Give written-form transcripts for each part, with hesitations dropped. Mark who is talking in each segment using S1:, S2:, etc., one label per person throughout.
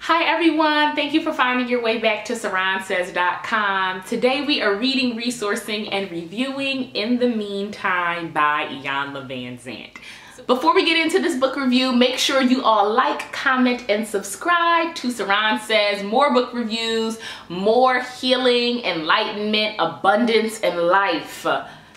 S1: Hi everyone, thank you for finding your way back to sarahnsays.com. Today we are reading, resourcing, and reviewing In the Meantime by Iyanla Vanzant. Before we get into this book review, make sure you all like, comment, and subscribe to Sarahn Says. More book reviews, more healing, enlightenment, abundance, and life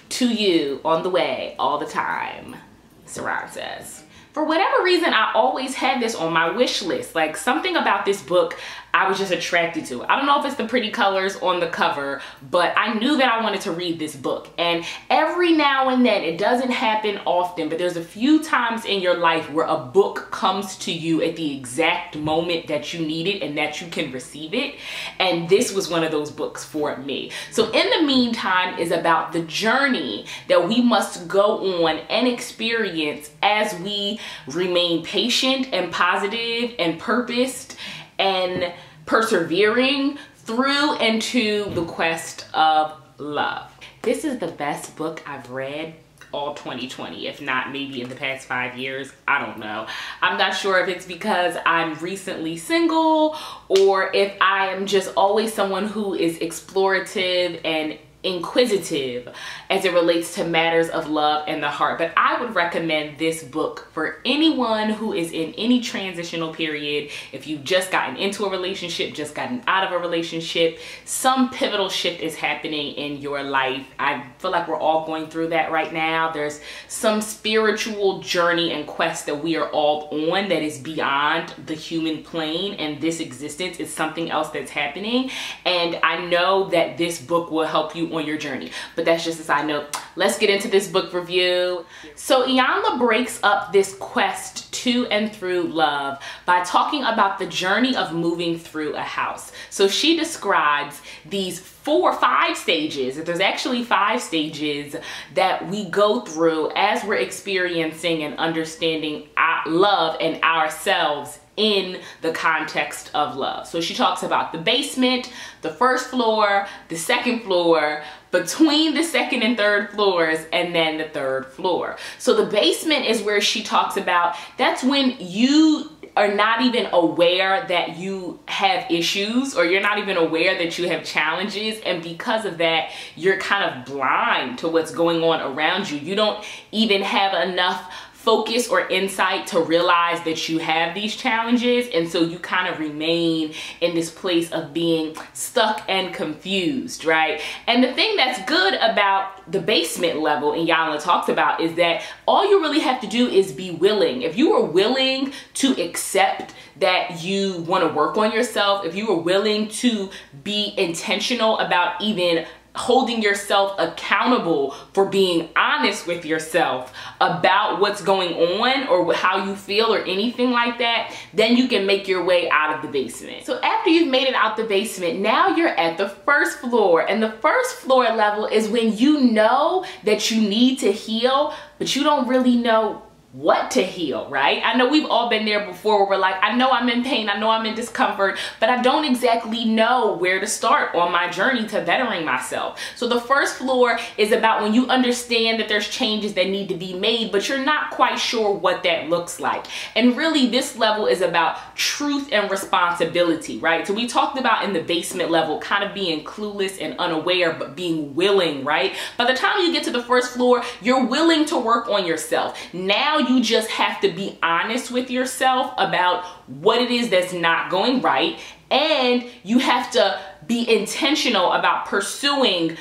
S1: to you on the way all the time. Sarahn Says. For whatever reason, I always had this on my wish list. Like, something about this book I was just attracted to. I don't know if it's the pretty colors on the cover, but I knew that I wanted to read this book. And every now and then, it doesn't happen often, but there's a few times in your life where a book comes to you at the exact moment that you need it and that you can receive it. And this was one of those books for me. So In the Meantime is about the journey that we must go on and experience as we remain patient and positive and purposed and persevering through into the quest of love. This is the best book I've read all 2020, if not maybe in the past 5 years. I don't know. I'm not sure if it's because I'm recently single or if I am just always someone who is explorative and inquisitive as it relates to matters of love and the heart. But I would recommend this book for anyone who is in any transitional period. If you've just gotten into a relationship, just gotten out of a relationship, some pivotal shift is happening in your life. I feel like we're all going through that right now. There's some spiritual journey and quest that we are all on that is beyond the human plane, and this existence is something else that's happening. And I know that this book will help you on your journey. But that's just a side note. Let's get into this book review. So Iyanla breaks up this quest to and through love by talking about the journey of moving through a house. So she describes these 4 or 5 stages. There's actually 5 stages that we go through as we're experiencing and understanding our love and ourselves in the context of love. So she talks about the basement, the first floor, the second floor, between the second and third floors, and then the third floor. So the basement is where she talks about, that's when you are not even aware that you have issues, or you're not even aware that you have challenges, and because of that you're kind of blind to what's going on around you. You don't even have enough focus or insight to realize that you have these challenges, and so you kind of remain in this place of being stuck and confused, right? And the thing that's good about the basement level Iyanla talks about is that all you really have to do is be willing. If you are willing to accept that you want to work on yourself, if you are willing to be intentional about even holding yourself accountable for being honest with yourself about what's going on or how you feel or anything like that, then you can make your way out of the basement. So after you've made it out the basement, now you're at the first floor, and the first floor level is when you know that you need to heal, but you don't really know what to heal, right? I know we've all been there before where we're like, I know I'm in pain, I know I'm in discomfort, but I don't exactly know where to start on my journey to bettering myself. So the first floor is about when you understand that there's changes that need to be made, but you're not quite sure what that looks like. And really this level is about truth and responsibility, right? So we talked about in the basement level kind of being clueless and unaware, but being willing, right? By the time you get to the first floor, you're willing to work on yourself. Now you just have to be honest with yourself about what it is that's not going right, and you have to be intentional about pursuing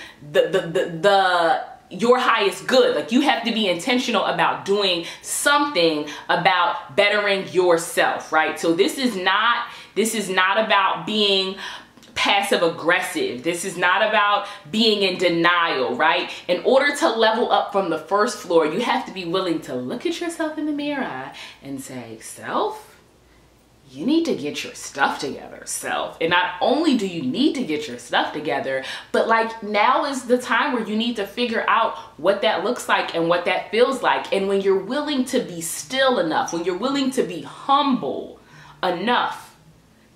S1: your highest good. Like, you have to be intentional about doing something about bettering yourself, right? So this is not about being passive aggressive. This is not about being in denial, right? In order to level up from the first floor, you have to be willing to look at yourself in the mirror and say, self, you need to get your stuff together, self. And not only do you need to get your stuff together, but like, now is the time where you need to figure out what that looks like and what that feels like. And when you're willing to be still enough, when you're willing to be humble enough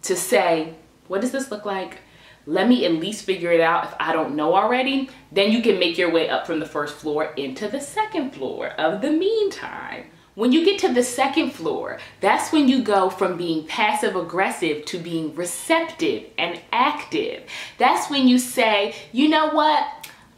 S1: to say, what does this look like? Let me at least figure it out if I don't know already. Then you can make your way up from the first floor into the second floor of the meantime. When you get to the second floor, that's when you go from being passive aggressive to being receptive and active. That's when you say, you know what?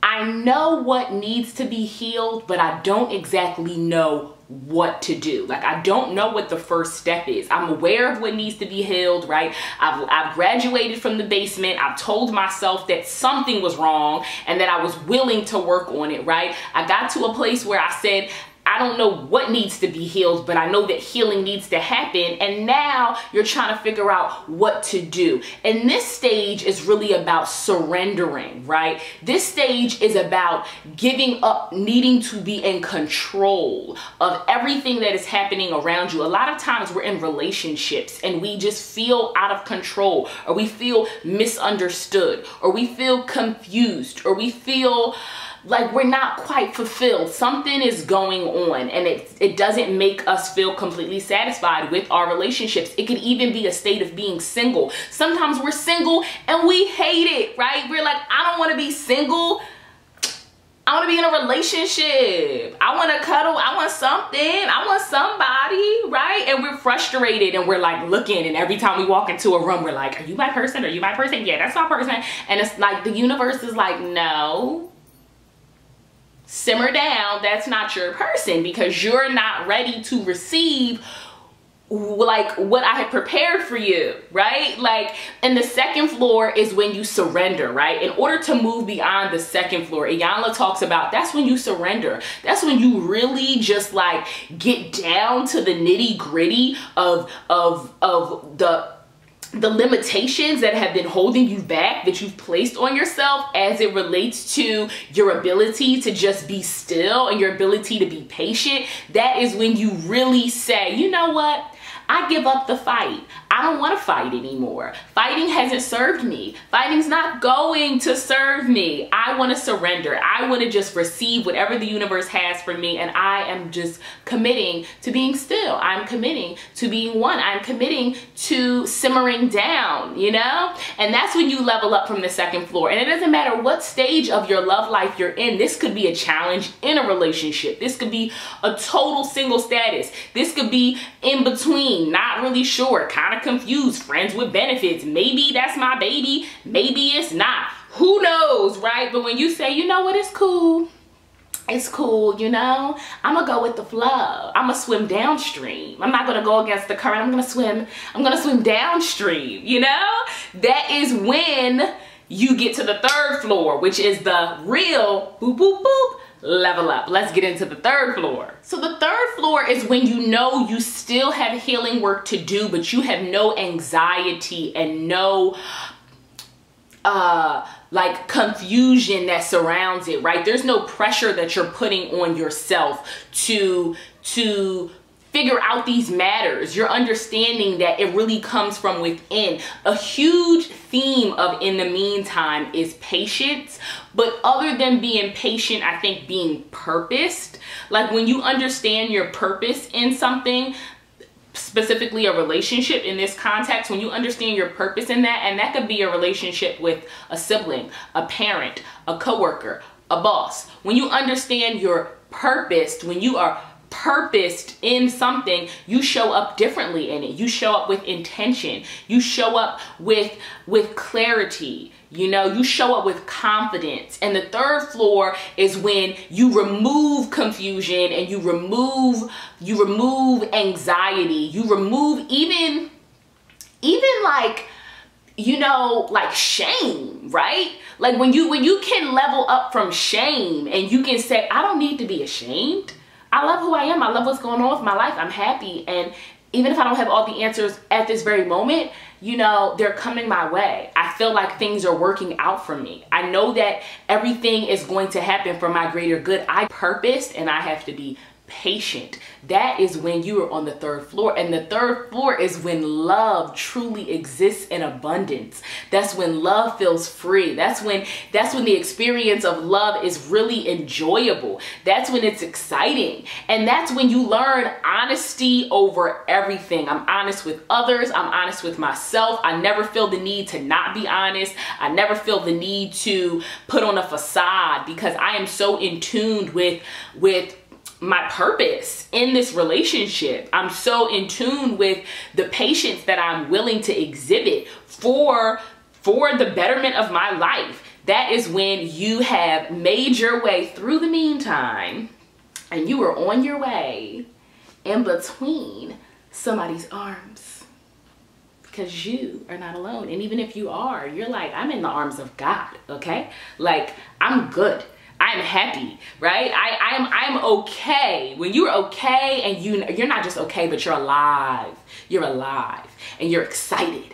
S1: I know what needs to be healed, but I don't exactly know what to do. Like, I don't know what the first step is. I'm aware of what needs to be healed, right? I've graduated from the basement. I've told myself that something was wrong and that I was willing to work on it, right? I got to a place where I said, I don't know what needs to be healed, but I know that healing needs to happen. And now you're trying to figure out what to do. And this stage is really about surrendering, right? This stage is about giving up, needing to be in control of everything that is happening around you. A lot of times we're in relationships and we just feel out of control, or we feel misunderstood, or we feel confused, or we feel like we're not quite fulfilled. Something is going on, and it doesn't make us feel completely satisfied with our relationships. It can even be a state of being single. Sometimes we're single and we hate it, right? We're like, I don't want to be single. I want to be in a relationship. I want to cuddle. I want something. I want somebody, right? And we're frustrated and we're like looking, and every time we walk into a room, we're like, are you my person? Are you my person? Yeah, that's my person. And it's like the universe is like, no. Simmer down, that's not your person, because you're not ready to receive like what I had prepared for you, right? Like, and the second floor is when you surrender, right? In order to move beyond the second floor, Iyanla talks about, that's when you surrender. That's when you really just like get down to the nitty gritty of the limitations that have been holding you back, that you've placed on yourself as it relates to your ability to just be still and your ability to be patient. That is when you really say, you know what? I give up the fight. I don't want to fight anymore. Fighting hasn't served me. Fighting's not going to serve me. I want to surrender. I want to just receive whatever the universe has for me, and I am just committing to being still. I'm committing to being one. I'm committing to simmering down, you know? And that's when you level up from the second floor. And it doesn't matter what stage of your love life you're in. This could be a challenge in a relationship. This could be a total single status. This could be in between, not really sure, kind of confused, friends with benefits. Maybe that's my baby, maybe it's not. Who knows, right? But when you say, you know what, it's cool, you know, I'm gonna go with the flow. I'm gonna swim downstream. I'm not gonna go against the current. I'm gonna swim downstream, you know? That is when you get to the third floor, which is the real boop, boop, boop, level up. Let's get into the third floor. So the third floor is when you know you still have healing work to do, but you have no anxiety and no like confusion that surrounds it, right? There's no pressure that you're putting on yourself to figure out these matters. You're understanding that it really comes from within. A huge theme of In the Meantime is patience, but other than being patient, I think being purposed. Like when you understand your purpose in something, specifically a relationship in this context, when you understand your purpose in that, and that could be a relationship with a sibling, a parent, a coworker, a boss. When you understand your purpose, when you are purposed in something, you show up differently in it. You show up with intention. You show up with clarity. You know, you show up with confidence. And the third floor is when you remove confusion and you remove anxiety. You remove even like, you know, like shame, right? Like when you can level up from shame and you can say, I don't need to be ashamed. I love who I am. I love what's going on with my life. I'm happy. And even if I don't have all the answers at this very moment, you know, they're coming my way. I feel like things are working out for me. I know that everything is going to happen for my greater good. I purposed, and I have to be patient. That is when you are on the third floor. And the third floor is when love truly exists in abundance. That's when love feels free. That's when the experience of love is really enjoyable. That's when it's exciting. And that's when you learn honesty over everything. I'm honest with others. I'm honest with myself. I never feel the need to not be honest. I never feel the need to put on a facade, because I am so in tune with my purpose in this relationship. I'm so in tune with the patience that I'm willing to exhibit for the betterment of my life. That is when you have made your way through the meantime and you are on your way in between somebody's arms, because you are not alone. And even if you are, you're like, I'm in the arms of God, okay? Like, I'm good. I'm happy, right? I'm okay. When you're okay and you're not just okay, but you're alive. You're alive and you're excited.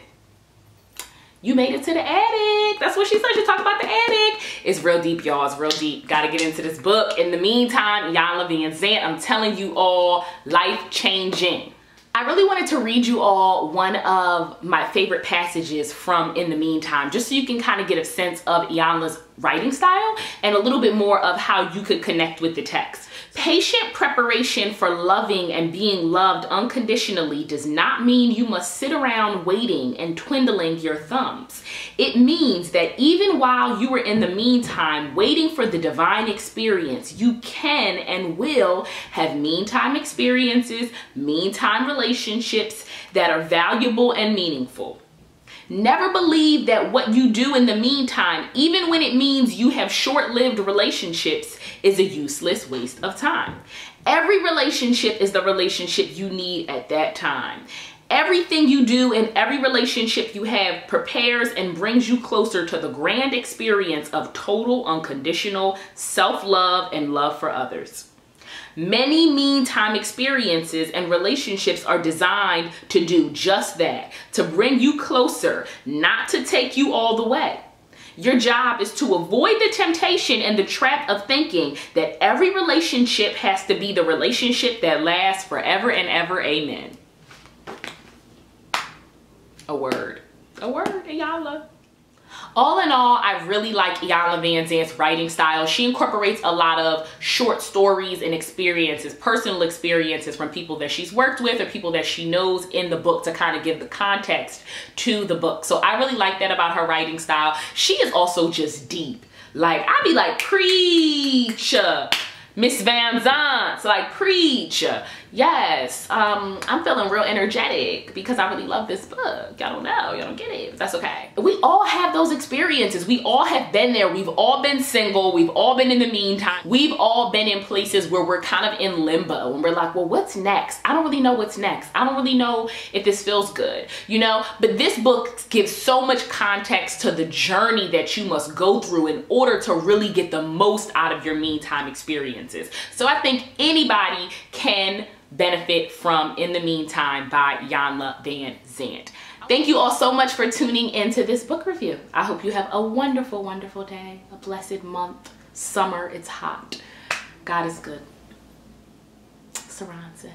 S1: You made it to the attic. That's what she said. She talked about the attic. It's real deep, y'all. It's real deep. Got to get into this book. In the meantime, Iyanla Vanzant, I'm telling you all, life-changing. I really wanted to read you all one of my favorite passages from In the Meantime, just so you can kind of get a sense of Iyanla's writing style and a little bit more of how you could connect with the text. Patient preparation for loving and being loved unconditionally does not mean you must sit around waiting and twiddling your thumbs. It means that even while you are in the meantime waiting for the divine experience, you can and will have meantime experiences, meantime relationships that are valuable and meaningful. Never believe that what you do in the meantime, even when it means you have short-lived relationships, is a useless waste of time. Every relationship is the relationship you need at that time. Everything you do in every relationship you have prepares and brings you closer to the grand experience of total unconditional self-love and love for others. Many meantime experiences and relationships are designed to do just that, to bring you closer, not to take you all the way. Your job is to avoid the temptation and the trap of thinking that every relationship has to be the relationship that lasts forever and ever. Amen. A word, Iyanla. All in all, I really like Iyanla Vanzant's writing style. She incorporates a lot of short stories and experiences, personal experiences from people that she's worked with or people that she knows in the book to kind of give the context to the book. So I really like that about her writing style. She is also just deep. Like, I be like, preach, Miss Vanzant, like, preach. Yes, I'm feeling real energetic because I really love this book. Y'all don't know, y'all don't get it, but that's okay. We all have those experiences. We all have been there. We've all been single. We've all been in the meantime. We've all been in places where we're kind of in limbo and we're like, well, what's next? I don't really know what's next. I don't really know if this feels good, you know? But this book gives so much context to the journey that you must go through in order to really get the most out of your meantime experiences. So I think anybody can benefit from In the Meantime by Iyanla Vanzant. Thank you all so much for tuning into this book review. I hope you have a wonderful, wonderful day, a blessed month, summer, it's hot. God is good. Saran says.